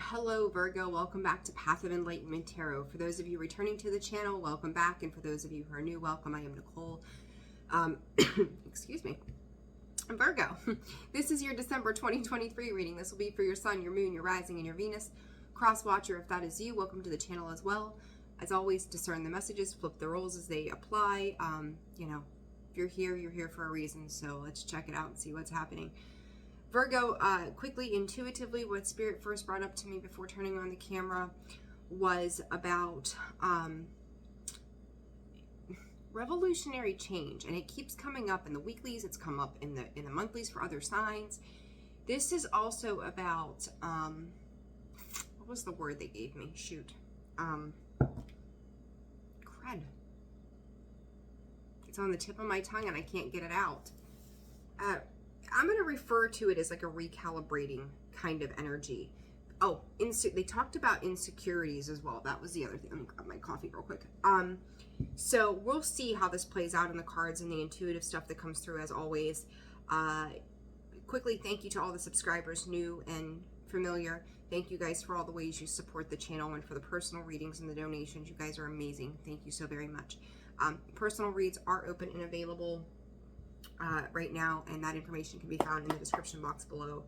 Hello Virgo, welcome back to Path of Enlightenment Tarot. For those of you returning to the channel, welcome back, and for those of you who are new, welcome. I am Nicole. Excuse me. Virgo, this is your December 2023 reading. This will be for your Sun, your Moon, your Rising, and your Venus. Cross Watcher, if that is you, welcome to the channel as well. As always, discern the messages, flip the roles as they apply. If you're here for a reason, so let's check it out and see what's happening. Virgo, quickly, intuitively, what Spirit first brought up to me before turning on the camera was about revolutionary change, and it keeps coming up in the weeklies. It's come up in the monthlies for other signs. This is also about what was the word they gave me? Shoot, crud. It's on the tip of my tongue, and I can't get it out. I'm going to refer to it as like a recalibrating kind of energy. Oh, they talked about insecurities as well. That was the other thing. Let me grab my coffee real quick. So we'll see how this plays out in the cards and the intuitive stuff that comes through as always. Quickly, thank you to all the subscribers, new and familiar. Thank you guys for all the ways you support the channel and for the personal readings and the donations. You guys are amazing. Thank you so very much. Personal reads are open and available right now, and that information can be found in the description box below,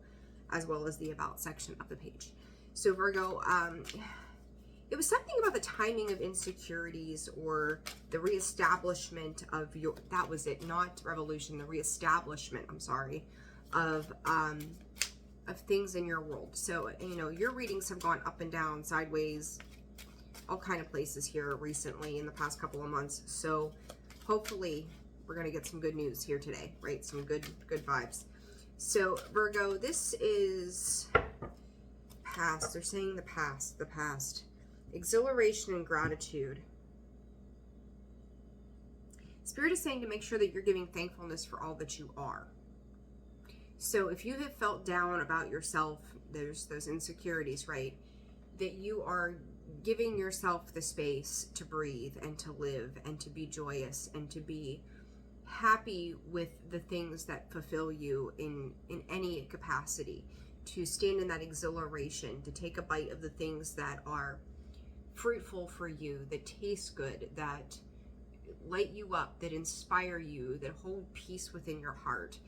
as well as the about section of the page. So Virgo, it was something about the timing of insecurities or the reestablishment of your, that was it, not revolution, the reestablishment, I'm sorry, of things in your world. So, your readings have gone up and down, sideways, all kind of places here recently in the past couple of months. So hopefully we're going to get some good news here today, right? Some good vibes. So Virgo, this is past. They're saying the past. Exhilaration and gratitude. Spirit is saying to make sure that you're giving thankfulness for all that you are. So if you have felt down about yourself, there's those insecurities, right? That you are giving yourself the space to breathe and to live and to be joyous and to be happy with the things that fulfill you in any capacity, to stand in that exhilaration, to take a bite of the things that are fruitful for you, that taste good, that light you up, that inspire you, that hold peace within your heart.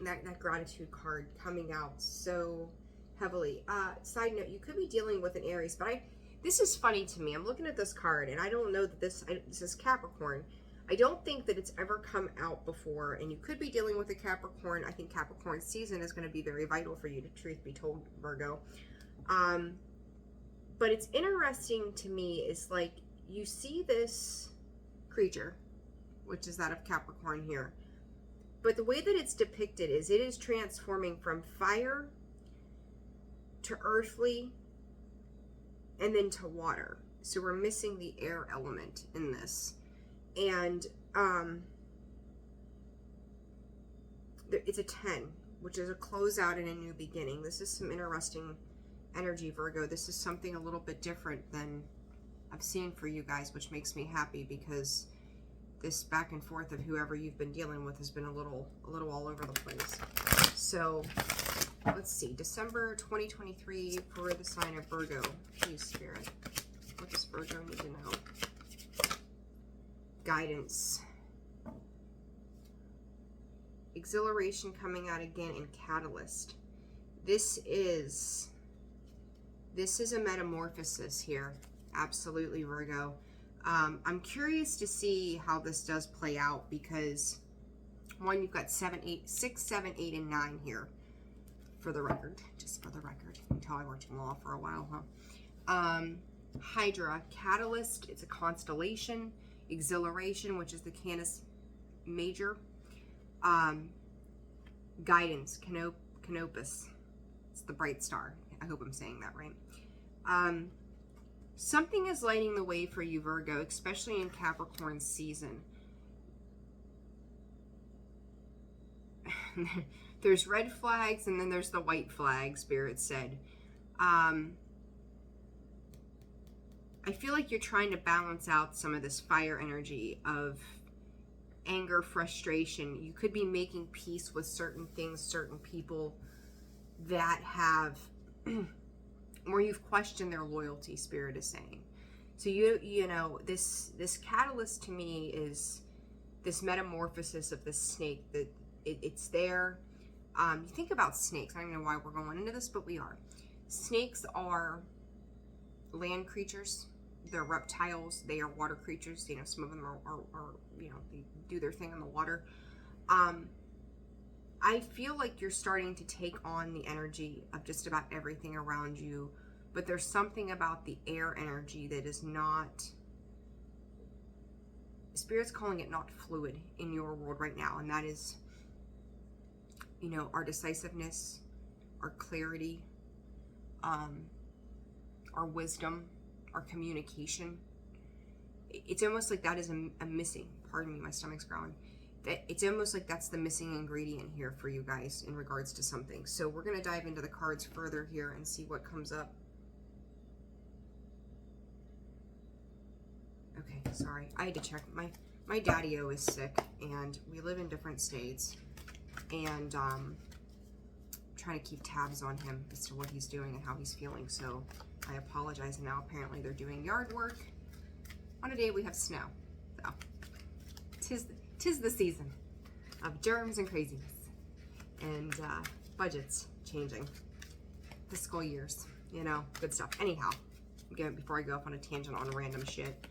That gratitude card coming out so heavily. Side note, you could be dealing with an Aries, but this is funny to me. I'm looking at this card, and I don't know that this is Capricorn. I don't think that it's ever come out before, and you could be dealing with a Capricorn. I think Capricorn season is going to be very vital for you, to truth be told, Virgo. But it's interesting to me, is like you see this creature, which is that of Capricorn here, but the way that it's depicted is it is transforming from fire to earthly and then to water. So we're missing the air element in this. And it's a 10, which is a closeout and a new beginning. This is some interesting energy, Virgo. This is something a little bit different than I've seen for you guys, which makes me happy, because this back and forth of whoever you've been dealing with has been a little all over the place. So let's see, December 2023 for the sign of Virgo. Please, Spirit, what does Virgo need to know? Guidance. Exhilaration coming out again, and catalyst. This is a metamorphosis here. Absolutely, Virgo. I'm curious to see how this does play out, because one, you've got 6, 7, 8, and 9 here. For the record, just for the record, until I worked in law for a while, huh? Hydra, catalyst, it's a constellation. Exhilaration, which is the Canis Major. Guidance, Canopus, it's the bright star. I hope I'm saying that right. Something is lighting the way for you, Virgo, especially in Capricorn season. There's red flags, and then there's the white flag, Spirit said. I feel like you're trying to balance out some of this fire energy of anger, frustration. You could be making peace with certain things, certain people that have where you've questioned their loyalty, Spirit is saying. So you know, this catalyst to me is this metamorphosis of this snake, that it's there. You think about snakes. I don't know why we're going into this, but we are. Snakes are land creatures. They're reptiles. They are water creatures. You know, some of them are you know, they do their thing in the water. I feel like you're starting to take on the energy of just about everything around you, but there's something about the air energy that is not, Spirit's calling it not fluid in your world right now, and that is, you know, our decisiveness, our clarity, our wisdom, our communication. It's almost like that is a missing, pardon me, my stomach's growling. That it's almost like that's the missing ingredient here for you guys in regards to something. So we're going to dive into the cards further here and see what comes up. Okay, sorry. I had to check. My daddy-o is sick, and we live in different states. And trying to keep tabs on him as to what he's doing and how he's feeling. So I apologize. And now apparently they're doing yard work on a day we have snow. So tis the season of germs and craziness, and budgets changing, fiscal years, you know, good stuff. Anyhow, again, before I go off on a tangent on random shit,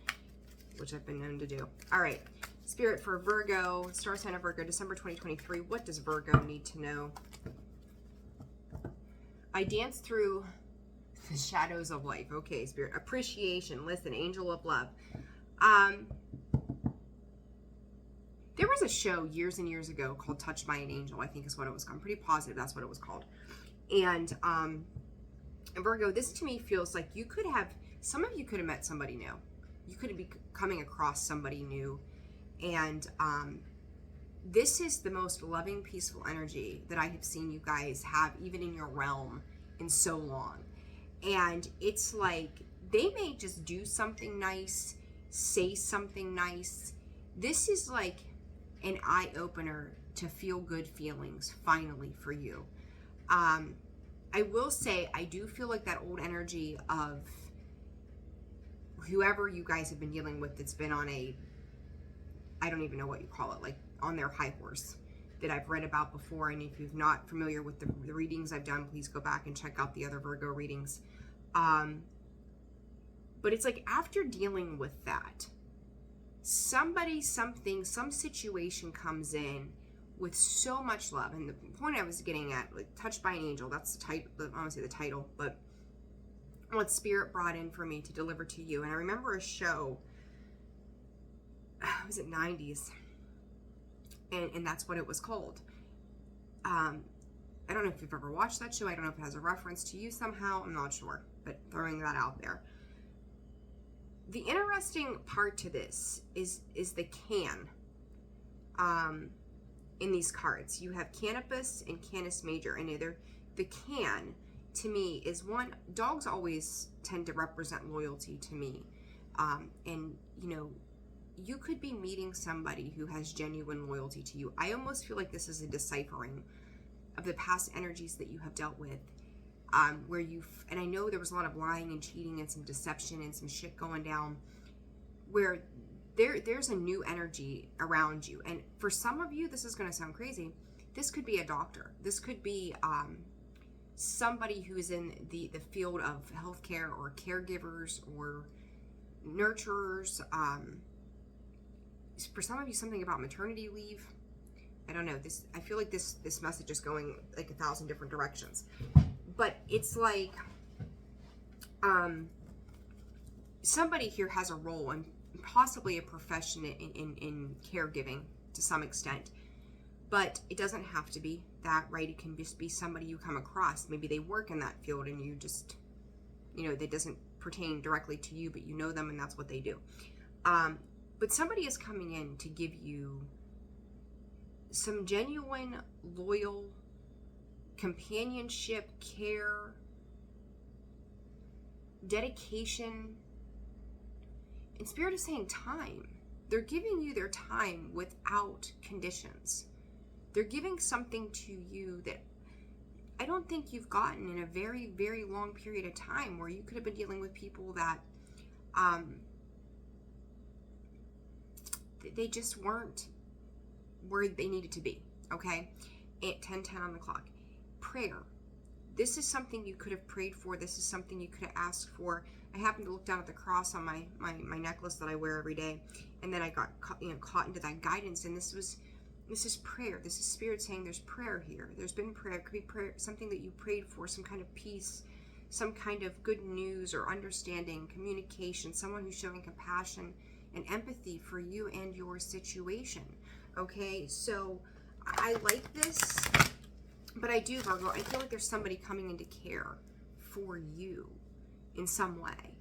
which I've been known to do. All right, Spirit for Virgo, star sign of Virgo, December 2023. What does Virgo need to know? I dance through the shadows of life. Okay, Spirit. Appreciation. Listen, angel of love. There was a show years and years ago called Touched by an Angel, I think is what it was called. I'm pretty positive that's what it was called. And Virgo, this to me feels like you could have, some of you could have met somebody new. You could be coming across somebody new. And this is the most loving, peaceful energy that I have seen you guys have, even in your realm, in so long. And it's like, they may just do something nice, say something nice. This is like an eye-opener to feel good feelings, finally, for you. I will say, I do feel like that old energy of whoever you guys have been dealing with that's been on a, I don't even know what you call it, like on their high horse, that I've read about before. And if you're not familiar with the readings I've done, please go back and check out the other Virgo readings. But it's like, after dealing with that, somebody, something, some situation comes in with so much love. And the point I was getting at, like, Touched by an Angel, that's the title, I want to say the title, but what Spirit brought in for me to deliver to you. And I remember a show, was it 90s? And that's what it was called. I don't know if you've ever watched that show. I don't know if it has a reference to you somehow. I'm not sure, but throwing that out there. The interesting part to this is the can in these cards. You have Canopus and Canis Major, and the can, to me, is one, dogs always tend to represent loyalty to me. And, you know, you could be meeting somebody who has genuine loyalty to you. I almost feel like this is a deciphering of the past energies that you have dealt with. Where and I know there was a lot of lying and cheating and some deception and some shit going down, where there's a new energy around you. And for some of you, this is going to sound crazy. This could be a doctor. This could be somebody who is in the field of healthcare, or caregivers, or nurturers. For some of you, something about maternity leave. I don't know. I feel like this message is going like 1,000 different directions. But it's like somebody here has a role, and possibly a profession in caregiving to some extent. But it doesn't have to be that, right? It can just be somebody you come across. Maybe they work in that field, and you just, you know, that doesn't pertain directly to you, but you know them and that's what they do. But somebody is coming in to give you some genuine, loyal companionship, care, dedication. And Spirit is saying time. They're giving you their time without conditions. They're giving something to you that I don't think you've gotten in a very, very long period of time, where you could have been dealing with people that they just weren't where they needed to be. Okay, at 10:10 on the clock. Prayer. This is something you could have prayed for. This is something you could have asked for. I happened to look down at the cross on my necklace that I wear every day, and then I got caught into that guidance. And this is prayer. This is Spirit saying there's prayer here. There's been prayer. It could be prayer, something that you prayed for, some kind of peace, some kind of good news or understanding, communication, someone who's showing compassion and empathy for you and your situation. Okay, so I like this, but I do, Virgo, I feel like there's somebody coming into care for you in some way.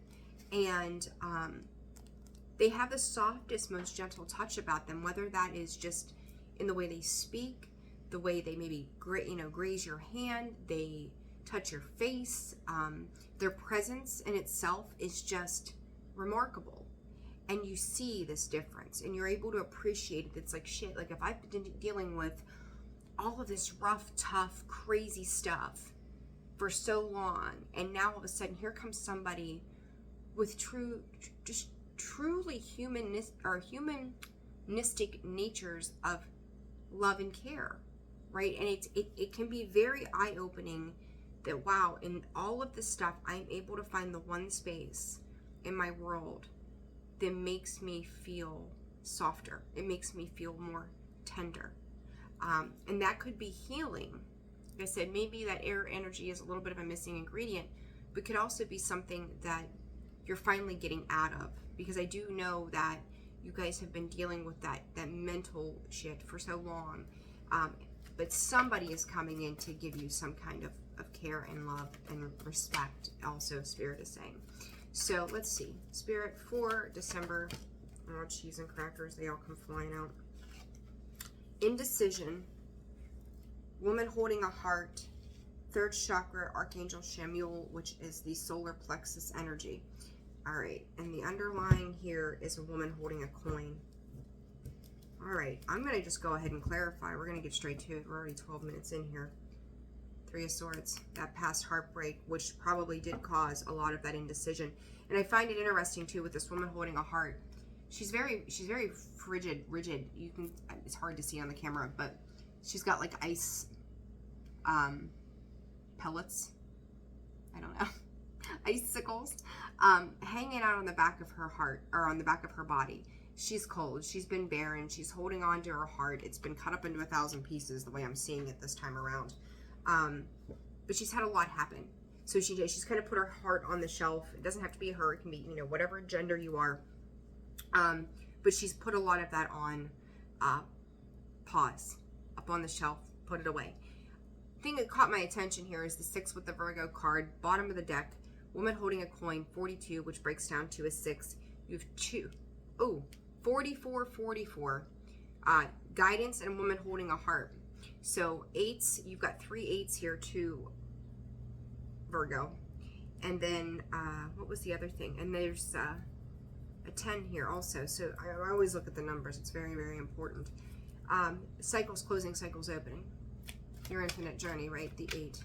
And they have the softest, most gentle touch about them, whether that is just in the way they speak, the way they maybe graze your hand, they touch your face. Their presence in itself is just remarkable. And you see this difference, and you're able to appreciate it. It's like, shit, like if I've been dealing with all of this rough, tough, crazy stuff for so long, and now all of a sudden here comes somebody with truly humanistic natures of love and care, right? And it can be very eye-opening that, wow, in all of this stuff, I'm able to find the one space in my world that makes me feel softer. It makes me feel more tender. And that could be healing. Like I said, maybe that air energy is a little bit of a missing ingredient, but could also be something that you're finally getting out of. Because I do know that you guys have been dealing with that mental shit for so long. But somebody is coming in to give you some kind of care and love and respect, also, Spirit is saying. So let's see. Spirit for December. Oh, cheese and crackers. They all come flying out. Indecision. Woman holding a heart. Third chakra, Archangel Shamuel, which is the solar plexus energy. All right. And the underlying here is a woman holding a coin. All right. I'm going to just go ahead and clarify. We're going to get straight to it. We're already 12 minutes in here. Three of Swords, that past heartbreak, which probably did cause a lot of that indecision. And I find it interesting too with this woman holding a heart. She's very rigid. You can, it's hard to see on the camera, but she's got like ice pellets. I don't know, icicles hanging out on the back of her heart, or on the back of her body. She's cold. She's been barren. She's holding on to her heart. It's been cut up into 1,000 pieces the way I'm seeing it this time around. But she's had a lot happen. So she's kind of put her heart on the shelf. It doesn't have to be her. It can be, whatever gender you are. But she's put a lot of that on pause, up on the shelf, put it away. The thing that caught my attention here is the 6 with the Virgo card, bottom of the deck, woman holding a coin, 42, which breaks down to a 6. You have 44. Guidance and woman holding a heart. So 8s, you've got 3 8s here too, Virgo. And then, what was the other thing? And there's a 10 here also. So I always look at the numbers. It's very, very important. Cycles closing, cycles opening. Your infinite journey, right? The 8,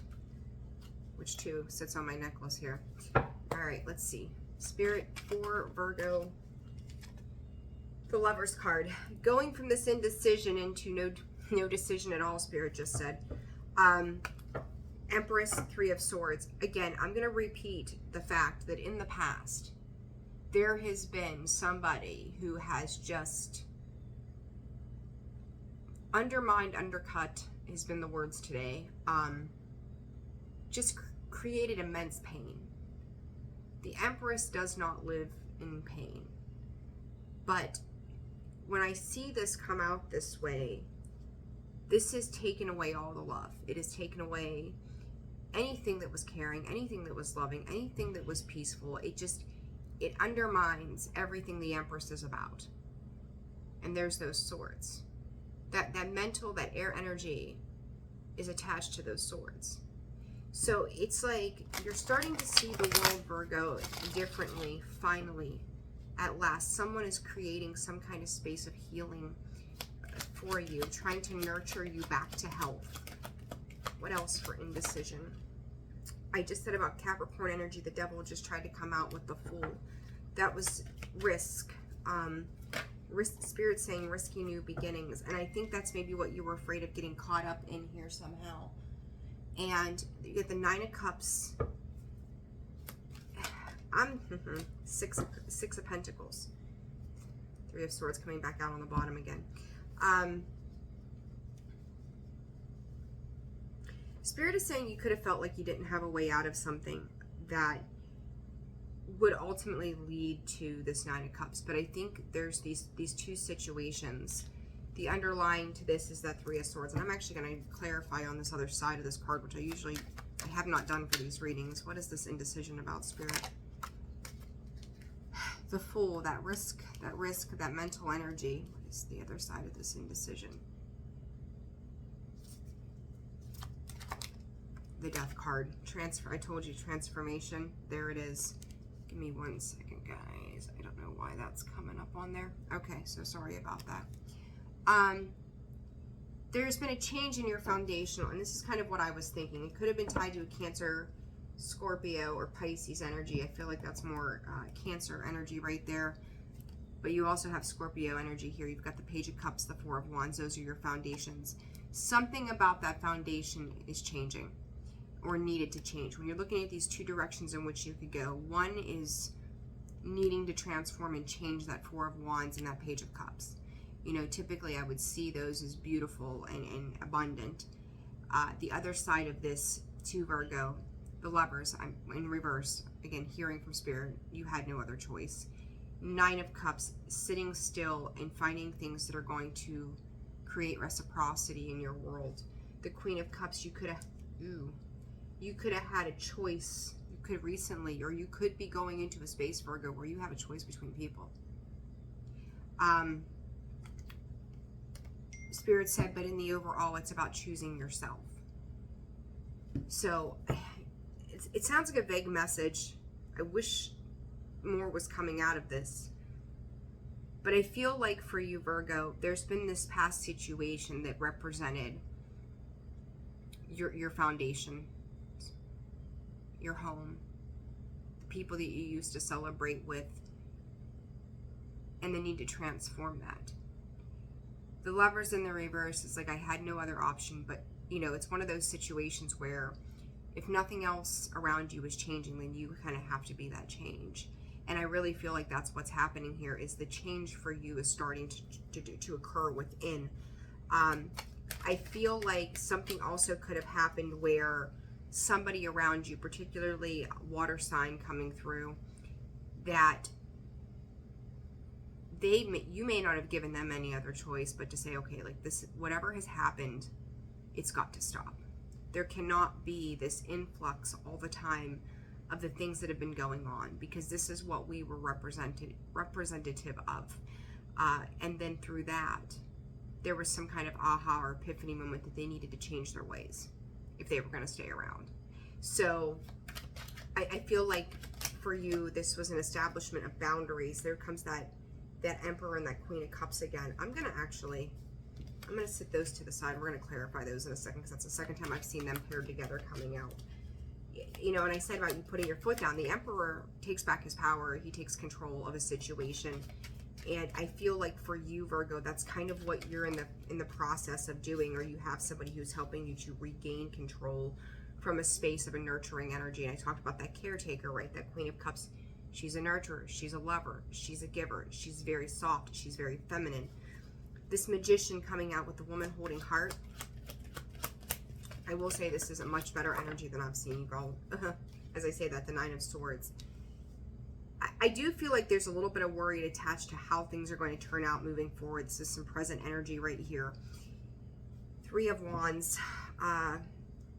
which too sits on my necklace here. All right, let's see. Spirit for Virgo. The Lover's card. Going from this indecision into no decision at all, Spirit just said. Empress, 3 of Swords. Again, I'm going to repeat the fact that in the past, there has been somebody who has just undermined, undercut, has been the words today, just created immense pain. The Empress does not live in pain. But when I see this come out this way, this has taken away all the love. It has taken away anything that was caring, anything that was loving, anything that was peaceful. It undermines everything the Empress is about. And there's those swords. That mental, that air energy is attached to those swords. So it's like you're starting to see the world, Virgo, differently, finally. At last, someone is creating some kind of space of healing for you, trying to nurture you back to health. What else for indecision? I just said about Capricorn energy, the devil just tried to come out with the Fool. That was risk. Risk, Spirit saying risky new beginnings. And I think that's maybe what you were afraid of, getting caught up in here somehow. And you get the Nine of Cups. Six of Pentacles. Three of Swords coming back out on the bottom again. Spirit is saying you could have felt like you didn't have a way out of something that would ultimately lead to this Nine of Cups. But I think there's these two situations. The underlying to this is that Three of Swords. And I'm actually going to clarify on this other side of this card, which I have not done for these readings. What is this indecision about, Spirit? The Fool, that risk, that mental energy. What is the other side of this indecision? The Death card. Transfer. I told you, transformation. There it is. Give me 1 second, guys. I don't know why that's coming up on there. Okay, so sorry about that. There's been a change in your foundational, and this is kind of what I was thinking. It could have been tied to a Cancer, Scorpio, or Pisces energy. I feel like that's more Cancer energy right there. But you also have Scorpio energy here. You've got the Page of Cups, the Four of Wands. Those are your foundations. Something about that foundation is changing, or needed to change. When you're looking at these two directions in which you could go, one is needing to transform and change that Four of Wands and that Page of Cups. You know, typically I would see those as beautiful and abundant. The other side of this, to Virgo, the Lovers, I'm in reverse. Again, hearing from Spirit, you had no other choice. Nine of Cups, sitting still and finding things that are going to create reciprocity in your world. The Queen of Cups, you could have had a choice. You could recently, or you could be going into a space, Virgo, where you have a choice between people. Spirit said, but in the overall, it's about choosing yourself. So it sounds like a vague message. I wish more was coming out of this. But I feel like for you, Virgo, there's been this past situation that represented your foundation, your home, the people that you used to celebrate with, and the need to transform that. The Lovers in the reverse is like, I had no other option. But you know, it's one of those situations where if nothing else around you is changing, then you kind of have to be that change. And I really feel like that's what's happening here, is the change for you is starting to occur within. I feel like something also could have happened where somebody around you, particularly water sign coming through, that you may not have given them any other choice but to say, okay, like this, whatever has happened, it's got to stop. There cannot be this influx all the time of the things that have been going on, because this is what we were representative of. And then through that, there was some kind of aha or epiphany moment that they needed to change their ways if they were going to stay around. So I feel like for you, this was an establishment of boundaries. There comes that Emperor and that Queen of Cups again. I'm going to sit those to the side. We're going to clarify those in a second, because that's the second time I've seen them paired together coming out. You know, and I said about you putting your foot down. The Emperor takes back his power. He takes control of a situation. And I feel like for you, Virgo, that's kind of what you're in the process of doing, or you have somebody who's helping you to regain control from a space of a nurturing energy. And I talked about that caretaker, right? That Queen of Cups. She's a nurturer. She's a lover. She's a giver. She's very soft. She's very feminine. This Magician coming out with the woman holding heart. I will say this is a much better energy than I've seen, girl. As I say that, the Nine of Swords. I do feel like there's a little bit of worry attached to how things are going to turn out moving forward. This is some present energy right here. Three of Wands. I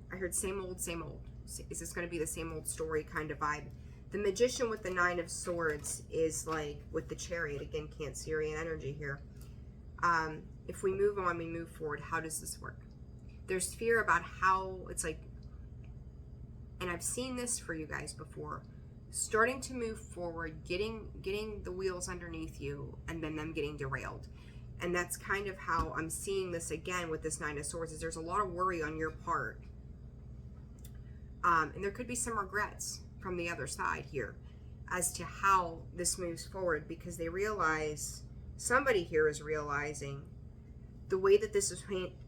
heard same old, same old. Is this going to be the same old story kind of vibe? The Magician with the Nine of Swords is like with the Chariot. Again, Cancerian energy here. If we move on, we move forward. How does this work? There's fear about how it's like, and I've seen this for you guys before, starting to move forward, getting the wheels underneath you, and then them getting derailed. And that's kind of how I'm seeing this again with this Nine of Swords, is there's a lot of worry on your part And there could be some regrets from the other side here as to how this moves forward, because they realize, somebody here is realizing the way that this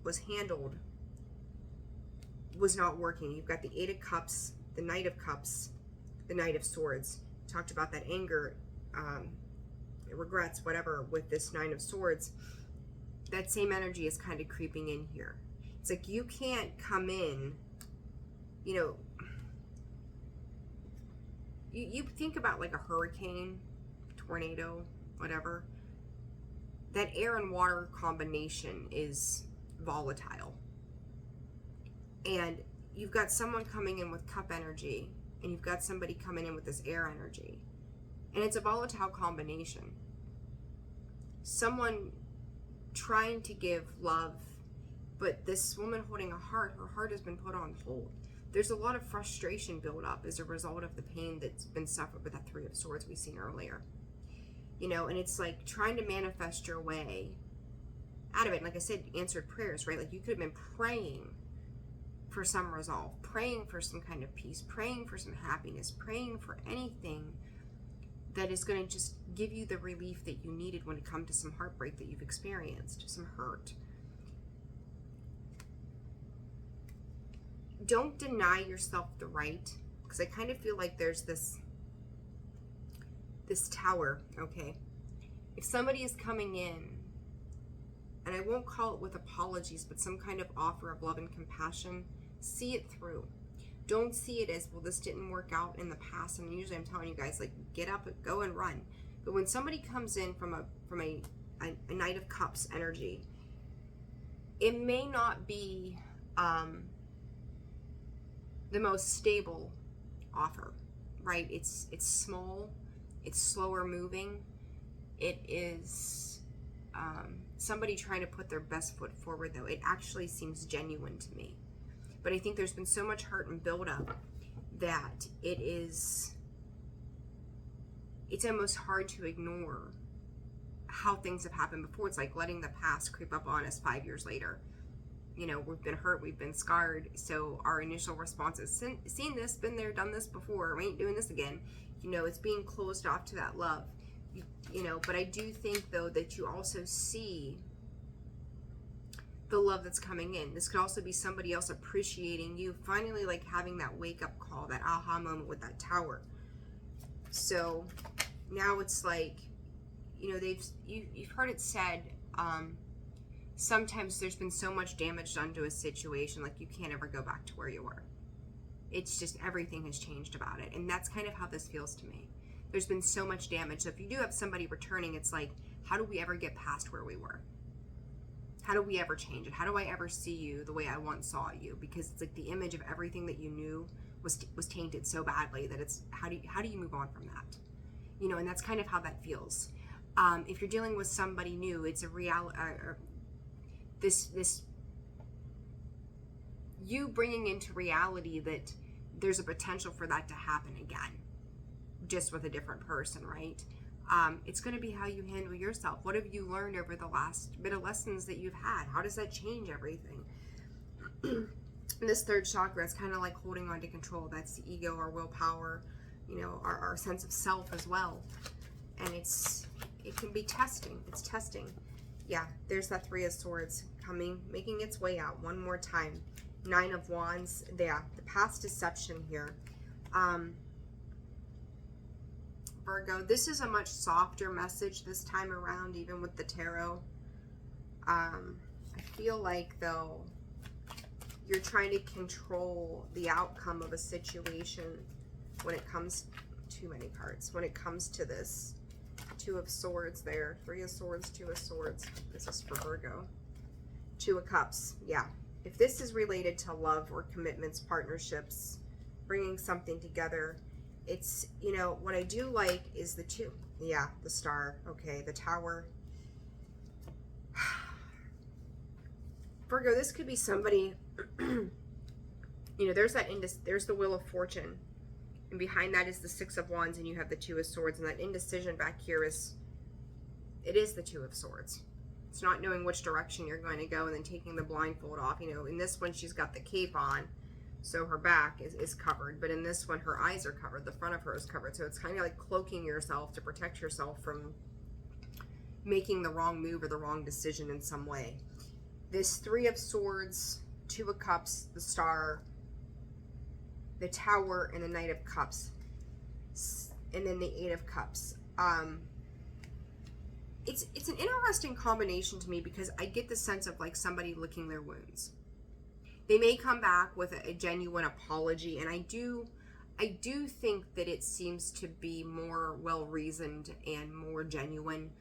was handled was not working. You've got the Eight of Cups, the Knight of Cups, the Knight of Swords. Talked about that anger, regrets, whatever, with this Nine of Swords. That same energy is kind of creeping in here. It's like you can't come in, you know, you think about like a hurricane, tornado, whatever. That air and water combination is volatile. And you've got someone coming in with cup energy, and you've got somebody coming in with this air energy. And it's a volatile combination. Someone trying to give love, but this woman holding a heart, her heart has been put on hold. There's a lot of frustration built up as a result of the pain that's been suffered with that Three of Swords we've seen earlier. You know, and it's like trying to manifest your way out of it. Like I said, answered prayers, right? Like you could have been praying for some resolve, praying for some kind of peace, praying for some happiness, praying for anything that is going to just give you the relief that you needed when it comes to some heartbreak that you've experienced, some hurt. Don't deny yourself the right, because I kind of feel like there's this tower, okay? If somebody is coming in, and I won't call it with apologies, but some kind of offer of love and compassion, see it through. Don't see it as, well, this didn't work out in the past. And usually I'm telling you guys, like, get up, go and run. But when somebody comes in from a Knight of Cups energy, it may not be the most stable offer, right? It's small, it's slower moving. It is somebody trying to put their best foot forward, though. It actually seems genuine to me. But I think there's been so much hurt and buildup that it's almost hard to ignore how things have happened before. It's like letting the past creep up on us 5 years later. You know, we've been hurt, we've been scarred, so our initial response is, seen this, been there, done this before, we ain't doing this again. You know, it's being closed off to that love. You know, but I do think, though, that you also see the love that's coming in. This could also be somebody else appreciating you, finally, like, having that wake-up call, that aha moment with that tower. So now it's like, you know, you've heard it said, sometimes there's been so much damage done to a situation, like you can't ever go back to where you were. It's just everything has changed about it. And that's kind of how this feels to me. There's been so much damage. So if you do have somebody returning, it's like, how do we ever get past where we were? How do we ever change it? How do I ever see you the way I once saw you? Because it's like the image of everything that you knew was tainted so badly that it's, how do you move on from that? You know, and that's kind of how that feels. If you're dealing with somebody new, it's a reality. This you bringing into reality that there's a potential for that to happen again, just with a different person, right? It's going to be how you handle yourself. What have you learned over the last bit of lessons that you've had? How does that change everything? This third chakra is kind of like holding on to control. That's the ego, our willpower, you know, our sense of self as well. And it can be testing. It's testing. Yeah, there's that Three of Swords coming, making its way out one more time. Nine of Wands. Yeah, the past deception here. Virgo, this is a much softer message this time around, even with the tarot. I feel like, though, you're trying to control the outcome of a situation when it comes, too many cards, when it comes to this. Two of Swords there. Three of Swords, Two of Swords. This is for Virgo. Two of Cups. Yeah. If this is related to love or commitments, partnerships, bringing something together, it's, you know, what I do like is the two. Yeah, the Star. Okay, the Tower. Virgo, this could be somebody, you know, there's the Wheel of Fortune. And behind that is the Six of Wands, and you have the Two of Swords. And that indecision back here is the Two of Swords. It's not knowing which direction you're going to go and then taking the blindfold off. You know, in this one, she's got the cape on. So her back is covered, but in this one, her eyes are covered. The front of her is covered. So it's kind of like cloaking yourself to protect yourself from making the wrong move or the wrong decision in some way. This Three of Swords, Two of Cups, the Star, the Tower, and the Knight of Cups, and then the Eight of Cups. It's an interesting combination to me because I get the sense of like somebody licking their wounds. They may come back with a genuine apology, and I do think that it seems to be more well-reasoned and more genuine,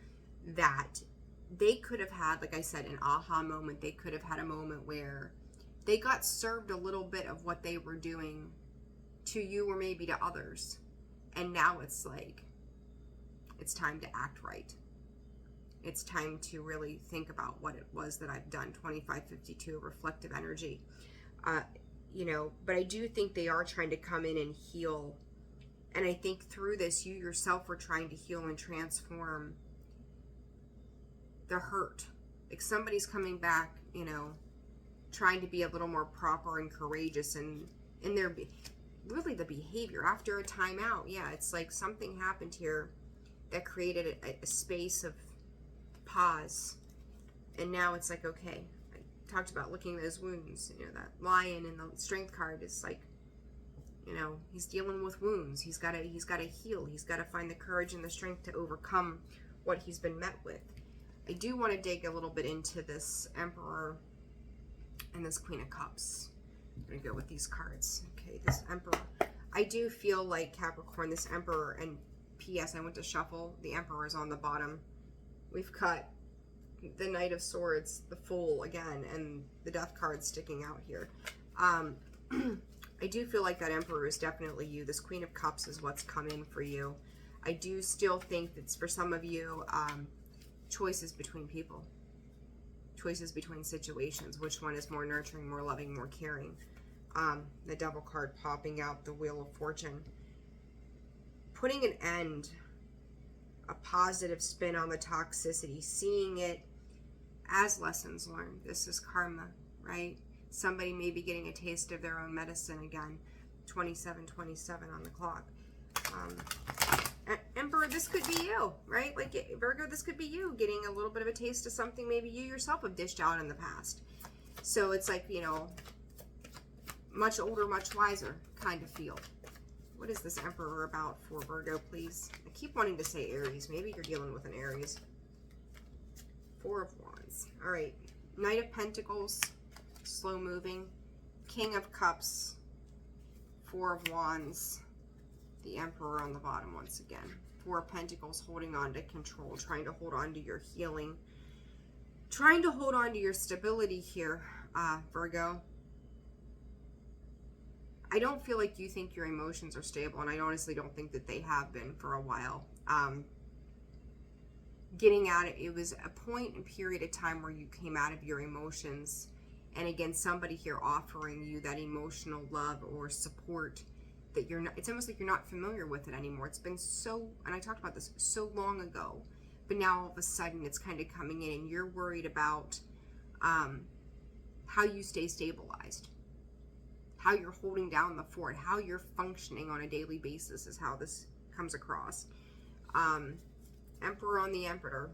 that they could have had, like I said, an aha moment. They could have had a moment where they got served a little bit of what they were doing to you or maybe to others. And now it's like, it's time to act right. It's time to really think about what it was that I've done. 2552, reflective energy. You know, but I do think they are trying to come in and heal. And I think through this, you yourself were trying to heal and transform the hurt. Like somebody's coming back, you know, trying to be a little more proper and courageous in their, really the behavior after a timeout. Yeah, it's like something happened here that created a space of pause. And now it's like, okay, I talked about licking those wounds. You know, that Lion in the Strength card is like, you know, he's dealing with wounds. He's got to heal. He's got to find the courage and the strength to overcome what he's been met with. I do want to dig a little bit into this Emperor and this Queen of Cups. I'm going to go with these cards. Okay, this Emperor. I do feel like Capricorn, this Emperor, and P.S. I went to shuffle. The Emperor is on the bottom. We've cut the Knight of Swords, the Fool again, and the Death card sticking out here. I do feel like that Emperor is definitely you. This Queen of Cups is what's come in for you. I do still think that's for some of you, choices between people. Choices between situations. Which one is more nurturing, more loving, more caring? The Devil card popping out, the Wheel of Fortune. Putting an end, a positive spin on the toxicity, seeing it as lessons learned. This is karma, right? Somebody may be getting a taste of their own medicine again. 27:27 on the clock. Emperor, this could be you, right? Like Virgo, this could be you getting a little bit of a taste of something maybe you yourself have dished out in the past. So it's like, you know, much older, much wiser kind of feel. What is this Emperor about for Virgo, please? I keep wanting to say Aries. Maybe you're dealing with an Aries. Four of Wands. All right. Knight of Pentacles, slow moving. King of Cups, Four of Wands. The Emperor on the bottom once again. Four of Pentacles, holding on to control, trying to hold on to your healing, trying to hold on to your stability here, Virgo. I don't feel like you think your emotions are stable, and I honestly don't think that they have been for a while. Getting at it, it was a point and period of time where you came out of your emotions, and again, somebody here offering you that emotional love or support that you're not, it's almost like you're not familiar with it anymore. It's been so, and I talked about this so long ago, but now all of a sudden it's kind of coming in, and you're worried about how you stay stabilized, how you're holding down the fort, how you're functioning on a daily basis is how this comes across. Emperor on the Emperor.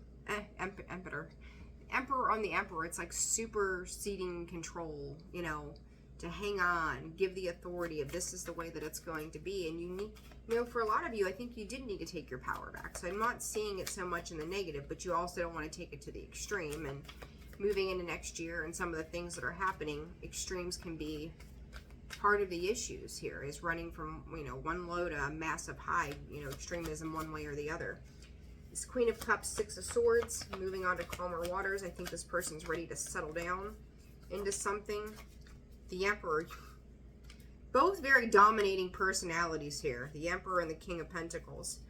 Emperor on the Emperor. It's like superseding control, you know, to hang on, give the authority of this is the way that it's going to be. And you need, you know, for a lot of you, I think you did need to take your power back. So I'm not seeing it so much in the negative, but you also don't want to take it to the extreme. And moving into next year and some of the things that are happening, extremes can be part of the issues here, is running from, you know, one low to a massive high, you know, extremism one way or the other. This Queen of Cups, Six of Swords, moving on to calmer waters. I think this person's ready to settle down into something. The Emperor, both very dominating personalities here. The Emperor and the King of Pentacles.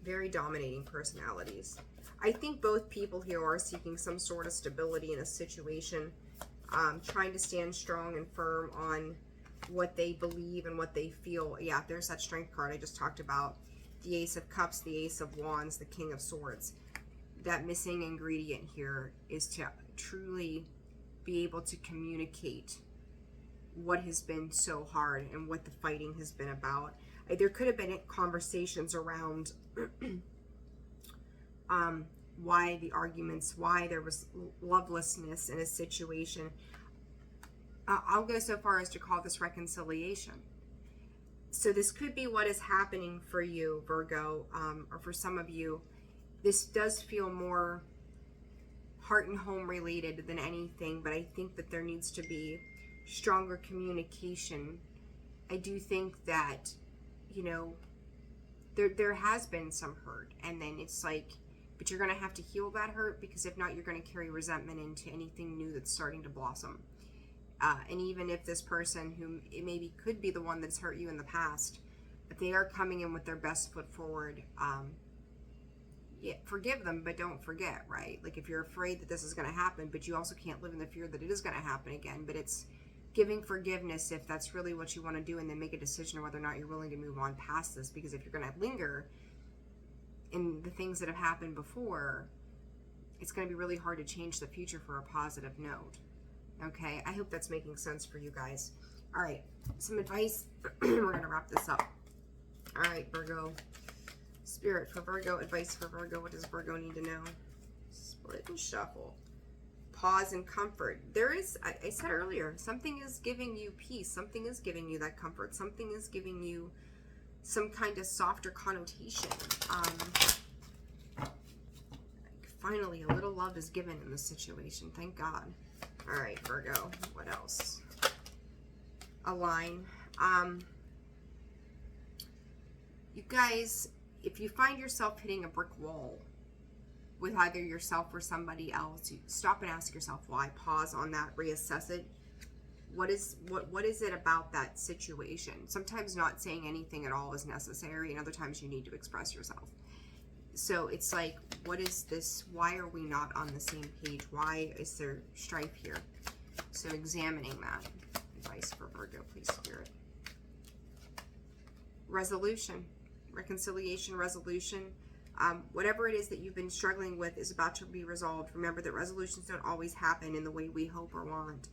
Very dominating personalities. I think both people here are seeking some sort of stability in a situation, trying to stand strong and firm on what they believe and what they feel. Yeah, there's that Strength card I just talked about. The Ace of Cups, the Ace of Wands, the King of Swords. That missing ingredient here is to truly be able to communicate what has been so hard and what the fighting has been about. There could have been conversations around why the arguments, why there was lovelessness in a situation. I'll go so far as to call this reconciliation. So this could be what is happening for you, Virgo, or for some of you. This does feel more heart and home related than anything, but I think that there needs to be stronger communication. I do think that, you know, there has been some hurt, and then it's like, but you're going to have to heal that hurt, because if not, you're going to carry resentment into anything new that's starting to blossom. And even if this person, who it maybe could be the one that's hurt you in the past, if they are coming in with their best foot forward, yeah, forgive them, but don't forget, right? Like, if you're afraid that this is going to happen, but you also can't live in the fear that it is going to happen again, but it's giving forgiveness if that's really what you want to do, and then make a decision whether or not you're willing to move on past this. Because if you're going to linger in the things that have happened before, it's going to be really hard to change the future for a positive note. Okay, I hope that's making sense for you guys. All right, some advice. We're going to wrap this up. All right, Virgo. Spirit for Virgo, advice for Virgo. What does Virgo need to know? Split and shuffle. Pause and comfort. There is, I said earlier, something is giving you peace. Something is giving you that comfort. Something is giving you some kind of softer connotation. Finally, a little love is given in this situation. Thank God. All right, Virgo. What else? Align. You guys, if you find yourself hitting a brick wall with either yourself or somebody else, you stop and ask yourself why. Pause on that. Reassess it. What is it about that situation? Sometimes not saying anything at all is necessary, and other times you need to express yourself. So it's like, what is this? Why are we not on the same page? Why is there strife here? So examining that. Advice for Virgo, please, Spirit. Resolution. Reconciliation, resolution. Whatever it is that you've been struggling with is about to be resolved. Remember that resolutions don't always happen in the way we hope or want.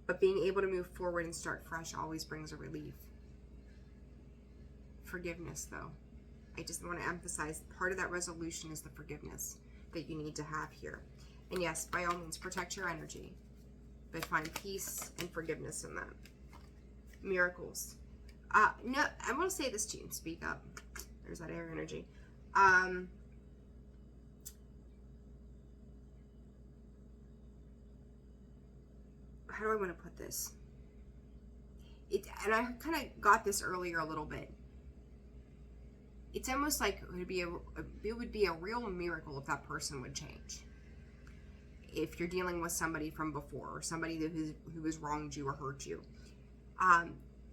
But being able to move forward and start fresh always brings a relief. Forgiveness, though. I just want to emphasize part of that resolution is the forgiveness that you need to have here. And yes, by all means, protect your energy, but find peace and forgiveness in that. Miracles. No, I want to say this to you and speak up. There's that air energy. How do I want to put this? And I kind of got this earlier a little bit. It's almost like it would be a real miracle if that person would change. If you're dealing with somebody from before, or somebody who has wronged you or hurt you,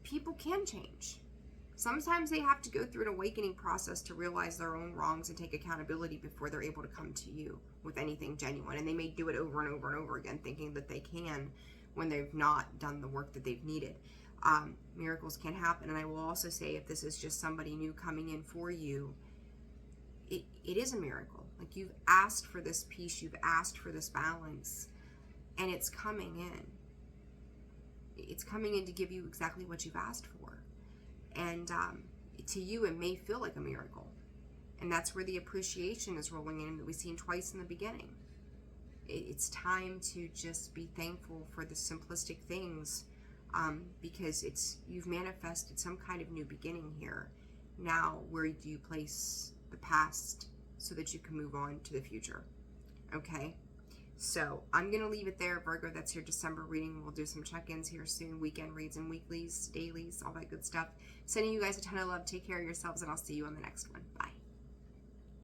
people can change. Sometimes they have to go through an awakening process to realize their own wrongs and take accountability before they're able to come to you with anything genuine. And they may do it over and over and over again, thinking that they can, when they've not done the work that they've needed. Miracles can happen. And I will also say, if this is just somebody new coming in for you, it is a miracle. Like, you've asked for this peace, you've asked for this balance, and it's coming in. It's coming in to give you exactly what you've asked for. And to you, it may feel like a miracle. And that's where the appreciation is rolling in that we've seen twice in the beginning. It's time to just be thankful for the simplistic things, because you've manifested some kind of new beginning here. Now, where do you place the past so that you can move on to the future? Okay? So I'm going to leave it there, Virgo. That's your December reading. We'll do some check-ins here soon, weekend reads and weeklies, dailies, all that good stuff. Sending you guys a ton of love. Take care of yourselves, and I'll see you on the next one. Bye.